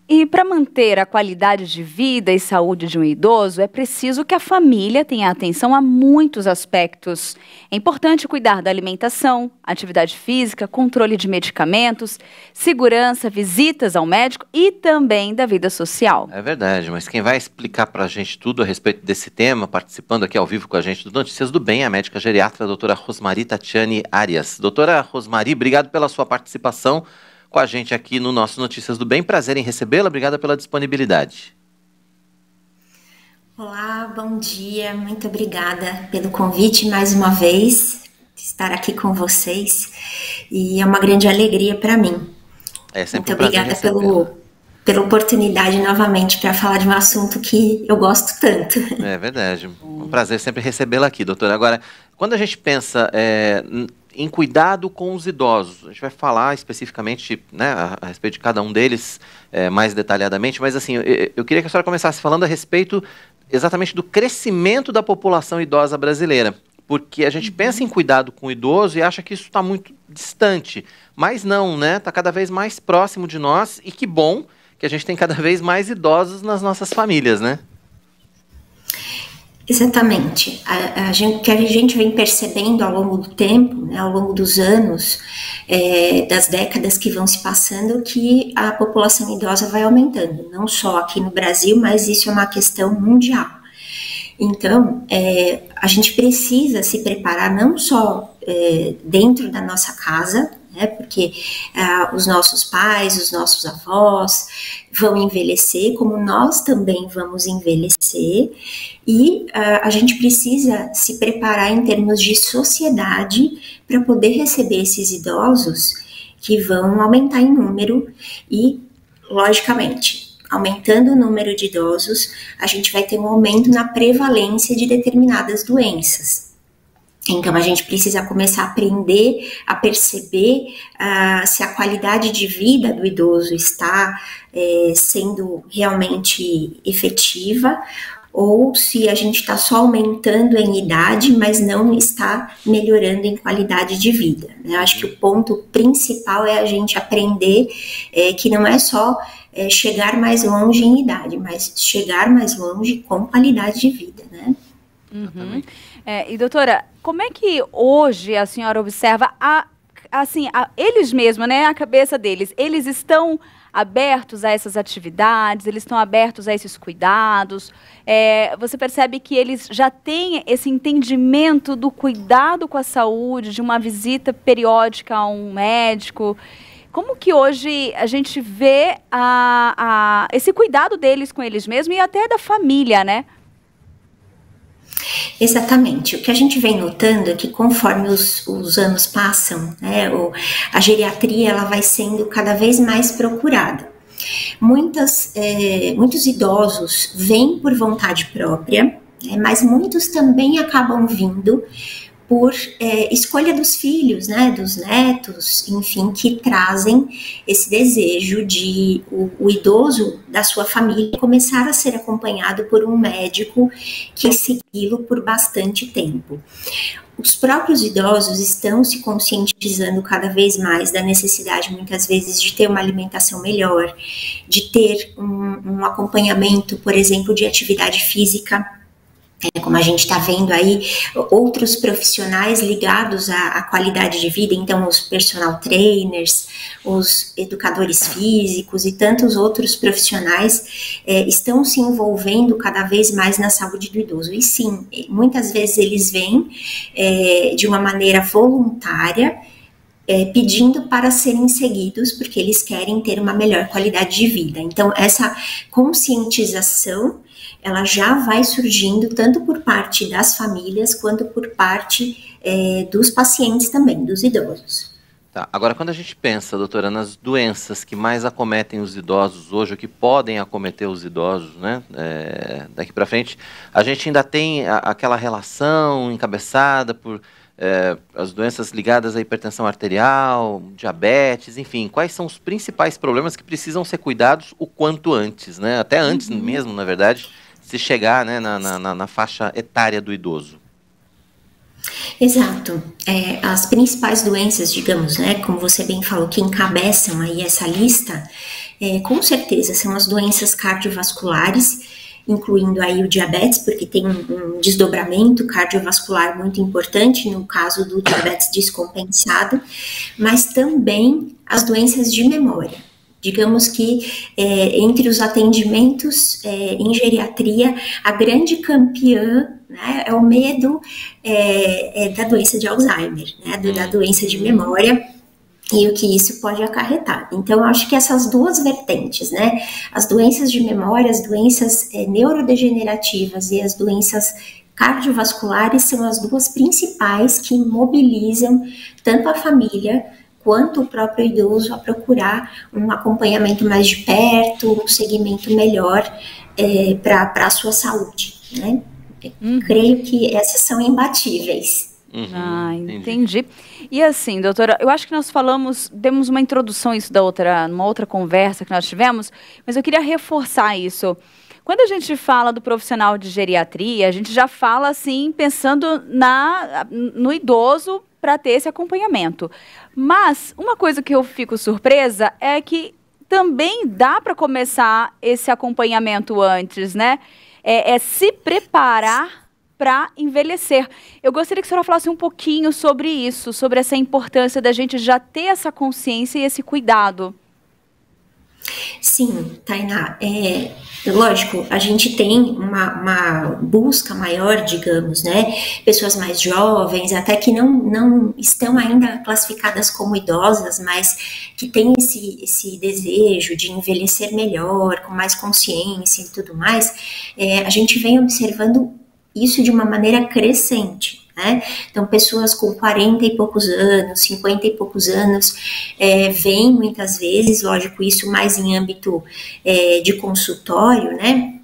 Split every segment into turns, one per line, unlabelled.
E para manter a qualidade de vida e saúde de um idoso, é preciso que a família tenha atenção a muitos aspectos. É importante cuidar da alimentação, atividade física, controle de medicamentos, segurança, visitas ao médico e também da vida social.
É verdade, mas quem vai explicar para a gente tudo a respeito desse tema, participando aqui ao vivo com a gente do Notícias do Bem, é a médica geriatra, a doutora Rosmary Tatiane Arias. Doutora Rosmary, obrigado pela sua participação com a gente aqui no nosso Notícias do Bem. Prazer em recebê-la, obrigada pela disponibilidade.
Olá, bom dia, muito obrigada pelo convite mais uma vez, de estar aqui com vocês, e é uma grande alegria para mim.
É sempre
muito obrigada pela oportunidade novamente para falar de um assunto que eu gosto tanto.
É verdade, um prazer sempre recebê-la aqui, doutora. Agora, quando a gente pensa em cuidado com os idosos, a gente vai falar especificamente, né, a respeito de cada um deles mais detalhadamente, mas assim, eu queria que a senhora começasse falando a respeito exatamente do crescimento da população idosa brasileira, porque a gente pensa em cuidado com o idoso e acha que isso está muito distante, mas não, né, está cada vez mais próximo de nós, e que bom que a gente tem cada vez mais idosos nas nossas famílias, né?
Exatamente. Que a gente vem percebendo ao longo do tempo, né, ao longo dos anos, das décadas que vão se passando, que a população idosa vai aumentando, não só aqui no Brasil, mas isso é uma questão mundial. Então, a gente precisa se preparar não só dentro da nossa casa, né, porque os nossos pais, os nossos avós vão envelhecer, como nós também vamos envelhecer, e a gente precisa se preparar em termos de sociedade para poder receber esses idosos que vão aumentar em número e, logicamente, aumentando o número de idosos, a gente vai ter um aumento na prevalência de determinadas doenças. Então, a gente precisa começar a aprender a perceber se a qualidade de vida do idoso está sendo realmente efetiva, ou se a gente está só aumentando em idade, mas não está melhorando em qualidade de vida. Eu acho que o ponto principal é a gente aprender que não é só chegar mais longe em idade, mas chegar mais longe com qualidade de vida, né?
Uhum. E doutora, como é que hoje a senhora observa eles mesmos, né, a cabeça deles, eles estão abertos a essas atividades, eles estão abertos a esses cuidados? Você percebe que eles já têm esse entendimento do cuidado com a saúde, de uma visita periódica a um médico? Como que hoje a gente vê esse cuidado deles com eles mesmos e até da família, né?
Exatamente. O que a gente vem notando é que conforme os anos passam, né, a geriatria ela vai sendo cada vez mais procurada. Muitos idosos vêm por vontade própria, mas muitos também acabam vindo por escolha dos filhos, né, dos netos, enfim, que trazem esse desejo de o idoso da sua família começar a ser acompanhado por um médico que segui-lo por bastante tempo. Os próprios idosos estão se conscientizando cada vez mais da necessidade, muitas vezes, de ter uma alimentação melhor, de ter um acompanhamento, por exemplo, de atividade física. Como a gente está vendo aí, outros profissionais ligados à qualidade de vida, então os personal trainers, os educadores físicos e tantos outros profissionais estão se envolvendo cada vez mais na saúde do idoso. E sim, muitas vezes eles vêm de uma maneira voluntária, pedindo para serem seguidos, porque eles querem ter uma melhor qualidade de vida. Então, essa conscientização ela já vai surgindo tanto por parte das famílias quanto por parte dos pacientes também, dos idosos.
Tá. Agora, quando a gente pensa, doutora, nas doenças que mais acometem os idosos hoje, ou que podem acometer os idosos, né, daqui para frente, a gente ainda tem aquela relação encabeçada por as doenças ligadas à hipertensão arterial, diabetes, enfim, quais são os principais problemas que precisam ser cuidados o quanto antes, né, até antes mesmo, na verdade, se chegar, né, na faixa etária do idoso?
Exato. As principais doenças, digamos, né, como você bem falou, que encabeçam aí essa lista, com certeza são as doenças cardiovasculares, incluindo aí o diabetes, porque tem um desdobramento cardiovascular muito importante no caso do diabetes descompensado, mas também as doenças de memória. Digamos que entre os atendimentos em geriatria, a grande campeã, né, é o medo da doença de Alzheimer, né, da doença de memória, e o que isso pode acarretar. Então, eu acho que essas duas vertentes, né, as doenças de memória, as doenças neurodegenerativas e as doenças cardiovasculares são as duas principais que mobilizam tanto a família quanto o próprio idoso a procurar um acompanhamento mais de perto, um segmento melhor para a sua saúde, né? Creio que essas são imbatíveis.
Entendi. E assim, doutora, eu acho que nós demos uma introdução isso numa outra conversa que nós tivemos, mas eu queria reforçar isso. Quando a gente fala do profissional de geriatria, a gente já fala assim, pensando no idoso para ter esse acompanhamento. Mas uma coisa que eu fico surpresa é que também dá para começar esse acompanhamento antes, né? É se preparar para envelhecer. Eu gostaria que a senhora falasse um pouquinho sobre isso, sobre essa importância da gente já ter essa consciência e esse cuidado.
Sim, Tainá, lógico, a gente tem uma busca maior, digamos, né, pessoas mais jovens, até que não estão ainda classificadas como idosas, mas que têm esse desejo de envelhecer melhor, com mais consciência e tudo mais, a gente vem observando isso de uma maneira crescente, né? Então, pessoas com 40 e poucos anos, 50 e poucos anos, vêm muitas vezes, lógico, isso mais em âmbito de consultório, né?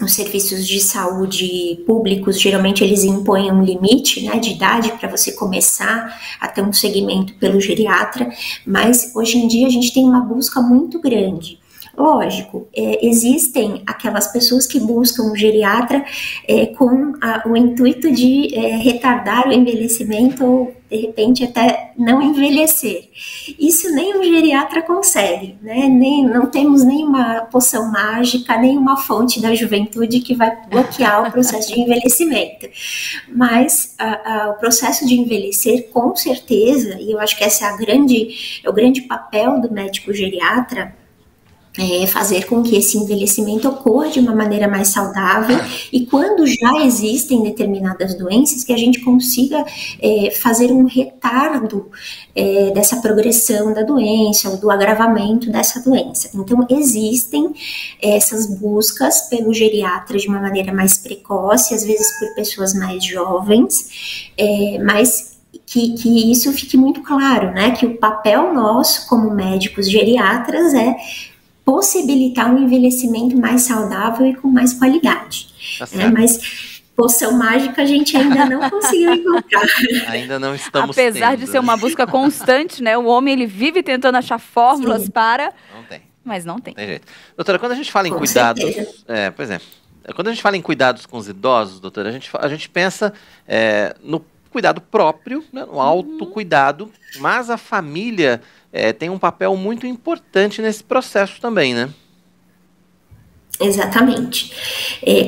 Os serviços de saúde públicos, geralmente eles impõem um limite, né, de idade para você começar a ter um segmento pelo geriatra, mas hoje em dia a gente tem uma busca muito grande. Lógico, existem aquelas pessoas que buscam um geriatra com o intuito de retardar o envelhecimento ou, de repente, até não envelhecer. Isso nem um geriatra consegue, né? Não temos nenhuma poção mágica, nenhuma fonte da juventude que vai bloquear o processo de envelhecimento. Mas o processo de envelhecer, com certeza, e eu acho que esse é o grande papel do médico geriatra, fazer com que esse envelhecimento ocorra de uma maneira mais saudável e quando já existem determinadas doenças, que a gente consiga fazer um retardo dessa progressão da doença ou do agravamento dessa doença. Então, existem essas buscas pelo geriatra de uma maneira mais precoce, às vezes por pessoas mais jovens, mas que isso fique muito claro, né? Que o papel nosso como médicos geriatras é possibilitar um envelhecimento mais saudável e com mais qualidade. Mas poção mágica a gente ainda não conseguiu encontrar.
Ainda não estamos
Apesar
tendo.
de ser uma busca constante, né? O homem, ele vive tentando achar fórmulas para...
Não tem.
Mas não tem.
Tem jeito. Doutora, quando a gente fala em cuidados... Quando a gente fala em cuidados com os idosos, doutora, a gente pensa no cuidado próprio, né, no autocuidado, mas a família... tem um papel muito importante nesse processo também, né?
Exatamente.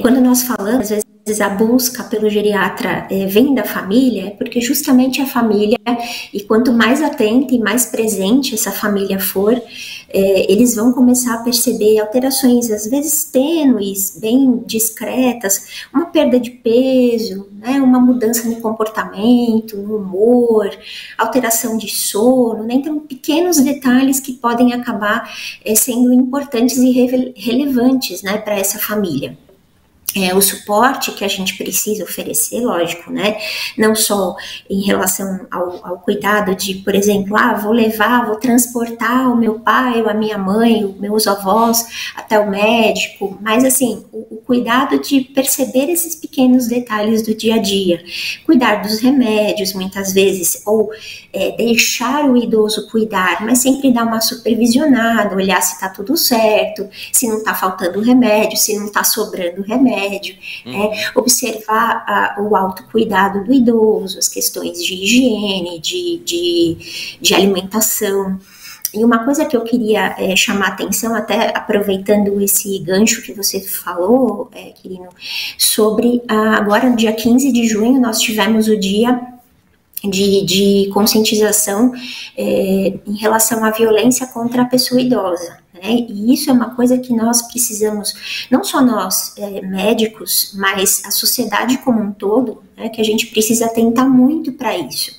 Quando nós falamos, às vezes a busca pelo geriatra vem da família, porque justamente a família, e quanto mais atenta e mais presente essa família for, eles vão começar a perceber alterações, às vezes tênues, bem discretas, uma perda de peso, né, uma mudança no comportamento, no humor, alteração de sono, né, então pequenos detalhes que podem acabar sendo importantes e relevantes, né, para essa família. O suporte que a gente precisa oferecer, lógico, né, não só em relação ao cuidado de, por exemplo, vou transportar o meu pai, ou a minha mãe, os meus avós até o médico, mas assim, o cuidado de perceber esses pequenos detalhes do dia a dia, cuidar dos remédios muitas vezes, ou deixar o idoso cuidar, mas sempre dar uma supervisionada, olhar se está tudo certo, se não está faltando remédio, se não está sobrando remédio, observar o autocuidado do idoso, as questões de higiene, de alimentação, E uma coisa que eu queria chamar a atenção, até aproveitando esse gancho que você falou, Quirino, sobre agora no dia 15 de junho nós tivemos o dia de conscientização em relação à violência contra a pessoa idosa. E isso é uma coisa que nós precisamos, não só nós, médicos, mas a sociedade como um todo, que a gente precisa atentar muito para isso.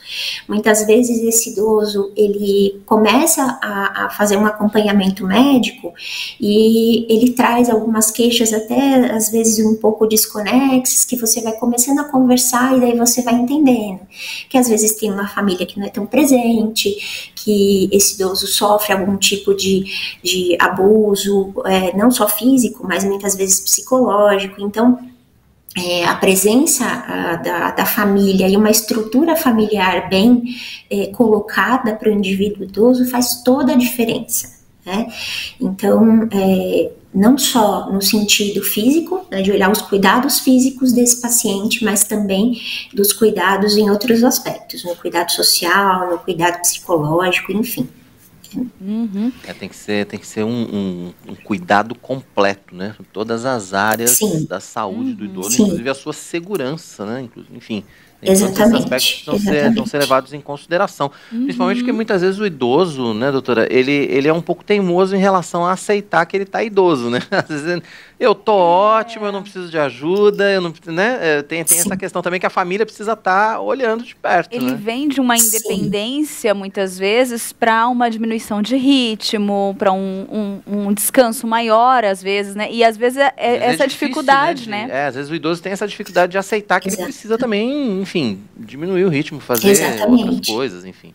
Muitas vezes esse idoso, ele começa a fazer um acompanhamento médico e ele traz algumas queixas até, às vezes, um pouco desconexas, que você vai começando a conversar e daí você vai entendendo que às vezes tem uma família que não é tão presente, que esse idoso sofre algum tipo de abuso, não só físico, mas muitas vezes psicológico. Então, a presença da família e uma estrutura familiar bem colocada para o indivíduo idoso faz toda a diferença. Então, não só no sentido físico, de olhar os cuidados físicos desse paciente, mas também dos cuidados em outros aspectos, no cuidado social, no cuidado psicológico, enfim.
Uhum.
Tem que ser um cuidado completo, né? Todas as áreas
Sim.
da saúde do idoso,
Sim.
inclusive a sua segurança, né? Enfim,
Exatamente.
todos esses aspectos vão ser levados em consideração. Principalmente porque muitas vezes o idoso, né, doutora, ele é um pouco teimoso em relação a aceitar que ele está idoso, né? Às vezes eu tô ótimo, eu não preciso de ajuda, eu não, né? Tem essa questão também que a família precisa estar olhando de perto.
Ele
né?
vem de uma independência, muitas vezes, para uma diminuição de ritmo, para um descanso maior, às vezes, né? E às vezes essa
difícil,
dificuldade, né?
Às vezes o idoso tem essa dificuldade de aceitar que ele precisa também, enfim, diminuir o ritmo, fazer
Exatamente.
outras coisas, enfim.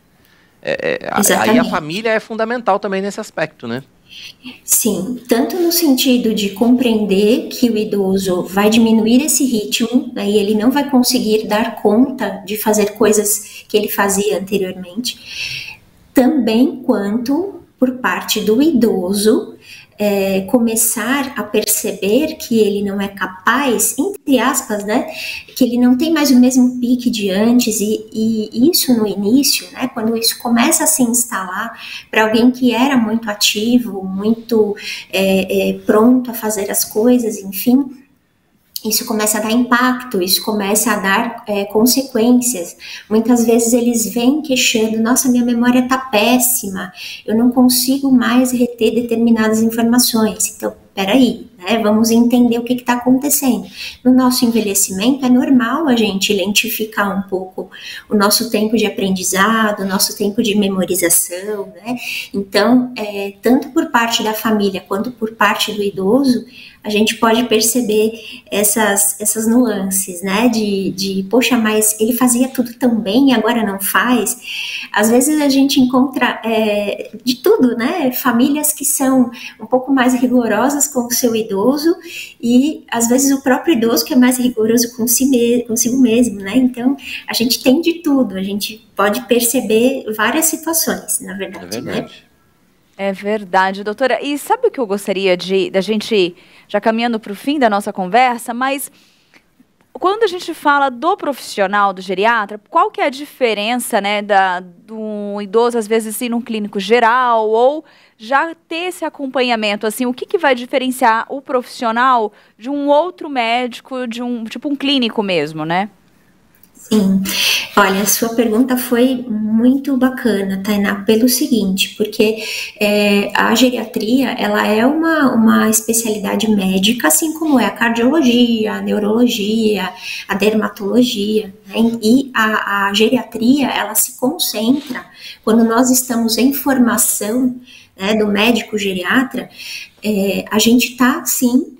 Exatamente.
Aí a família é fundamental também nesse aspecto, né?
Sim, tanto no sentido de compreender que o idoso vai diminuir esse ritmo, né, e ele não vai conseguir dar conta de fazer coisas que ele fazia anteriormente, também quanto por parte do idoso começar a perceber que ele não é capaz, entre aspas, né, que ele não tem mais o mesmo pique de antes, e isso no início, né, quando isso começa a se instalar para alguém que era muito ativo, muito pronto a fazer as coisas, enfim, isso começa a dar impacto, isso começa a dar consequências. Muitas vezes eles vêm queixando, nossa, minha memória está péssima, eu não consigo mais reter determinadas informações. Então, peraí, né, vamos entender o que está acontecendo. No nosso envelhecimento é normal a gente lentificar um pouco o nosso tempo de aprendizado, o nosso tempo de memorização, né? Então, tanto por parte da família quanto por parte do idoso, a gente pode perceber essas nuances, né, poxa, mas ele fazia tudo tão bem e agora não faz. Às vezes a gente encontra de tudo, né, famílias que são um pouco mais rigorosas com o seu idoso e às vezes o próprio idoso que é mais rigoroso consigo mesmo, né, então a gente tem de tudo, a gente pode perceber várias situações, na verdade.
É verdade.
Né?
É verdade, doutora. E sabe o que eu gostaria da gente, já caminhando para o fim da nossa conversa, mas quando a gente fala do profissional, do geriatra, qual que é a diferença, né, do idoso, às vezes, ir num clínico geral ou já ter esse acompanhamento, assim, o que vai diferenciar o profissional de um outro médico, de um clínico mesmo, né?
Sim, olha, a sua pergunta foi muito bacana, Tainá, pelo seguinte, porque a geriatria, ela é uma especialidade médica, assim como é a cardiologia, a neurologia, a dermatologia, né? E a geriatria, ela se concentra, quando nós estamos em formação, né, do médico geriatra, a gente está, sim,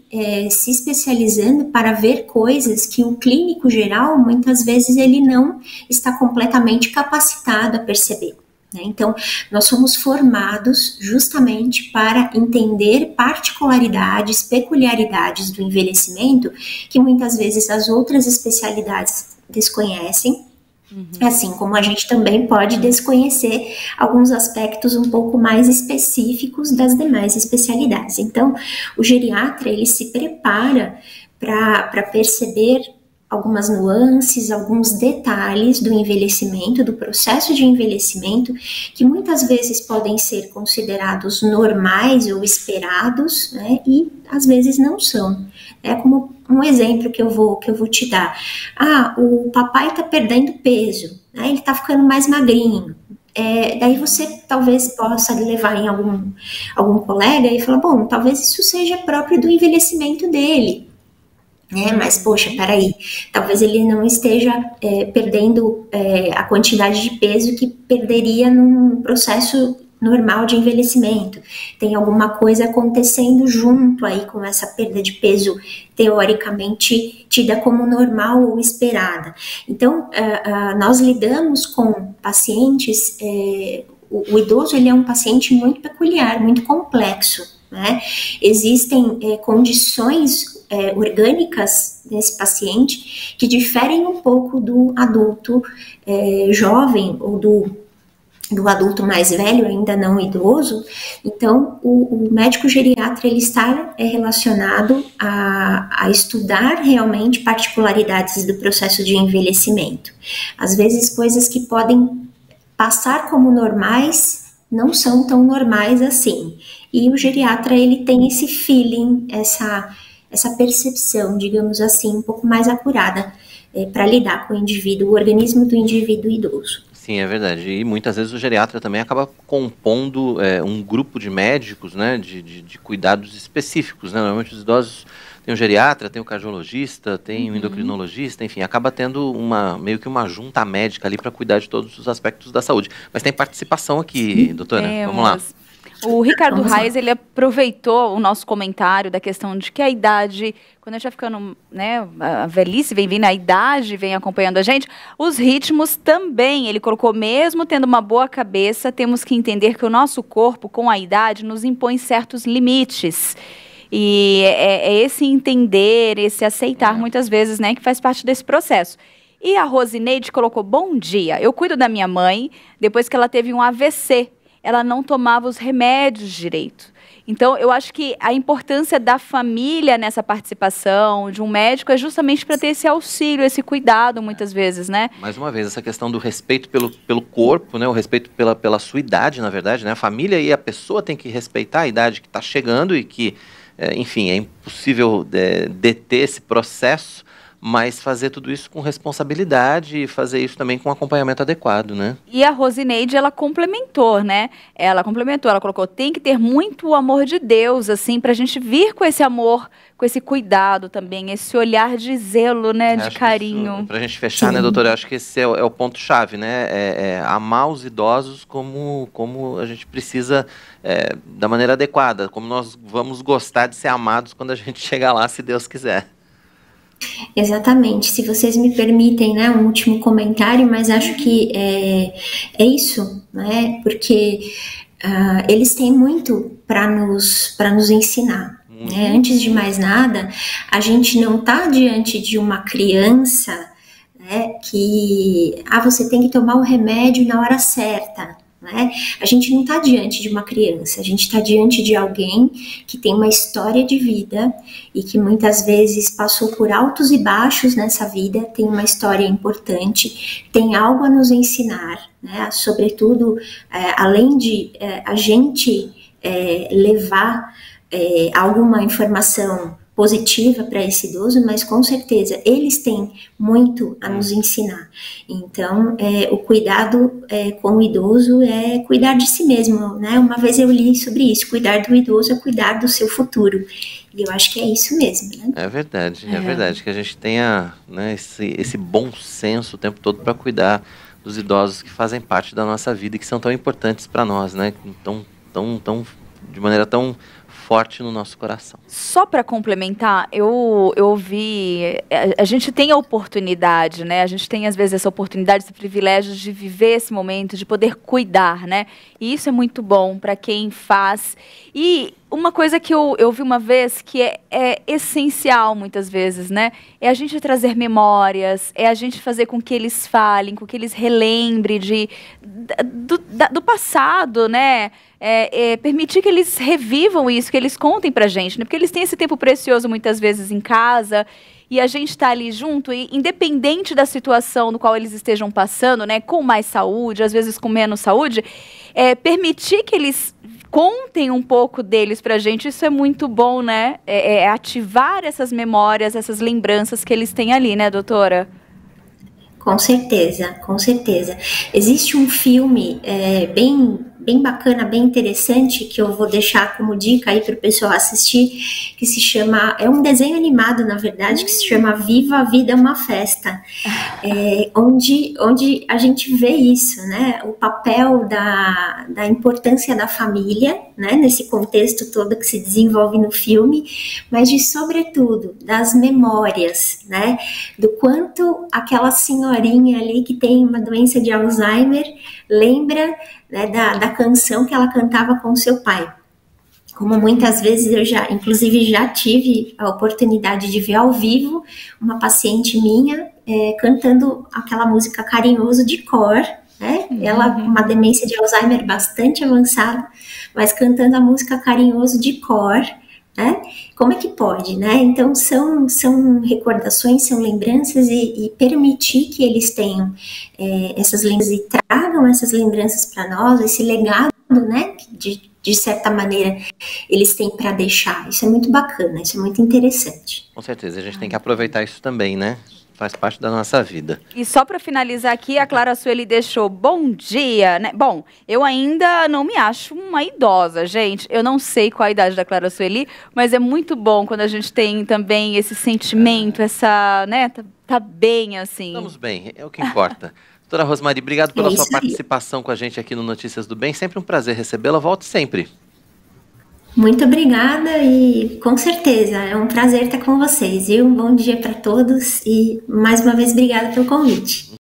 se especializando para ver coisas que o clínico geral, muitas vezes, ele não está completamente capacitado a perceber. Né? Então, nós somos formados justamente para entender particularidades, peculiaridades do envelhecimento que muitas vezes as outras especialidades desconhecem. Assim como a gente também pode desconhecer alguns aspectos um pouco mais específicos das demais especialidades. Então, o geriatra, ele se prepara para perceber algumas nuances, alguns detalhes do envelhecimento, do processo de envelhecimento, que muitas vezes podem ser considerados normais ou esperados, né, e às vezes não são. É como um exemplo que eu vou te dar. O papai está perdendo peso, né, ele está ficando mais magrinho. Daí você talvez possa levar em algum colega e falar, bom, talvez isso seja próprio do envelhecimento dele. Mas, poxa, peraí, talvez ele não esteja perdendo a quantidade de peso que perderia num processo normal de envelhecimento. Tem alguma coisa acontecendo junto aí com essa perda de peso, teoricamente tida como normal ou esperada. Então, nós lidamos com pacientes, o idoso ele é um paciente muito peculiar, muito complexo, né? Existem condições orgânicas nesse paciente que diferem um pouco do adulto jovem ou do adulto mais velho, ainda não idoso. Então, o médico geriatra ele está relacionado a estudar realmente particularidades do processo de envelhecimento. Às vezes, coisas que podem passar como normais não são tão normais assim. E o geriatra ele tem esse feeling, essa percepção, digamos assim, um pouco mais acurada para lidar com o organismo do indivíduo idoso.
Sim, é verdade. E muitas vezes o geriatra também acaba compondo um grupo de médicos, né, de cuidados específicos, né? Normalmente os idosos tem o geriatra, tem o cardiologista, tem o endocrinologista, enfim, acaba tendo meio que uma junta médica ali para cuidar de todos os aspectos da saúde. Mas tem participação aqui, doutora. Vamos lá.
O Ricardo Reis, ele aproveitou o nosso comentário da questão de que a idade, quando a gente vai ficando, né, a velhice vem vindo, a idade vem acompanhando a gente, os ritmos também, ele colocou, mesmo tendo uma boa cabeça, temos que entender que o nosso corpo, com a idade, nos impõe certos limites. E é esse entender, esse aceitar, muitas vezes, né, que faz parte desse processo. E a Rosineide colocou, bom dia, eu cuido da minha mãe, depois que ela teve um AVC, ela não tomava os remédios direito. Então, eu acho que a importância da família nessa participação, de um médico, é justamente para ter esse auxílio, esse cuidado, muitas vezes, né?
Mais uma vez, essa questão do respeito pelo corpo, né? O respeito pela sua idade, na verdade, né? A família e a pessoa tem que respeitar a idade que está chegando e que, enfim, é impossível deter esse processo, mas fazer tudo isso com responsabilidade e fazer isso também com acompanhamento adequado, né?
E a Rosineide, ela complementou, né? Ela colocou, tem que ter muito amor de Deus, assim, pra gente vir com esse amor, com esse cuidado também, esse olhar de zelo, né, de carinho.
Pra gente fechar, né, doutora, eu acho que esse é o ponto-chave, né? Amar os idosos como a gente precisa, da maneira adequada, como nós vamos gostar de ser amados quando a gente chegar lá, se Deus quiser.
Exatamente, se vocês me permitem, né, um último comentário, mas acho que é isso, né, porque eles têm muito para nos ensinar, né? Antes de mais nada, a gente não está diante de uma criança, né, que você tem que tomar o remédio na hora certa, né? A gente não está diante de uma criança, a gente está diante de alguém que tem uma história de vida e que muitas vezes passou por altos e baixos nessa vida, tem uma história importante, tem algo a nos ensinar, né? Sobretudo, além de a gente levar alguma informação positiva para esse idoso, mas com certeza eles têm muito a nos ensinar. Então, o cuidado com o idoso é cuidar de si mesmo, né? Uma vez eu li sobre isso, cuidar do idoso é cuidar do seu futuro. E eu acho que é isso mesmo, né?
É verdade, que a gente tenha, né, esse bom senso o tempo todo para cuidar dos idosos que fazem parte da nossa vida e que são tão importantes para nós, né? De maneira tão forte no nosso coração.
Só para complementar, eu vi, a gente tem a oportunidade, né? A gente tem às vezes essa oportunidade, esse privilégio de viver esse momento, de poder cuidar, né? E isso é muito bom para quem faz. E uma coisa que eu vi uma vez que é essencial muitas vezes, né? É a gente trazer memórias, é a gente fazer com que eles falem, com que eles relembrem do passado, né? Permitir que eles revivam isso, que eles contem pra gente, né? Porque eles têm esse tempo precioso muitas vezes em casa e a gente está ali junto, e independente da situação no qual eles estejam passando, né, com mais saúde, às vezes com menos saúde, permitir que eles contem um pouco deles pra gente, isso é muito bom, né? Ativar essas memórias, essas lembranças que eles têm ali, né, doutora?
Com certeza, com certeza. Existe um filme bem bacana, bem interessante, que eu vou deixar como dica aí para o pessoal assistir, que se chama, é um desenho animado, na verdade, que se chama Viva a Vida é uma Festa, onde a gente vê isso, né, o papel da importância da família, né, nesse contexto todo que se desenvolve no filme, mas de, sobretudo, das memórias, né, do quanto aquela senhorinha ali que tem uma doença de Alzheimer lembra, né, da canção que ela cantava com seu pai. Como muitas vezes eu inclusive já tive a oportunidade de ver ao vivo uma paciente minha cantando aquela música Carinhoso de cor, né? Ela com uma demência de Alzheimer bastante avançada, mas cantando a música Carinhoso de cor, né? Como é que pode, né? Então são recordações, são lembranças, e permitir que eles tenham essas lembranças e tragam essas lembranças para nós, esse legado, né? De certa maneira eles têm para deixar. Isso é muito bacana, isso é muito interessante.
Com certeza, a gente tem que aproveitar isso também, né? Faz parte da nossa vida.
E só para finalizar aqui, a Clara Sueli deixou bom dia, né? Bom, eu ainda não me acho uma idosa, gente. Eu não sei qual a idade da Clara Sueli, mas é muito bom quando a gente tem também esse sentimento, essa, né? Tá bem assim.
Estamos bem, é o que importa. Doutora Rosmary, obrigado pela sua participação com a gente aqui no Notícias do Bem. Sempre um prazer recebê-la. Volte sempre.
Muito obrigada e com certeza é um prazer estar com vocês. E um bom dia para todos e mais uma vez obrigada pelo convite.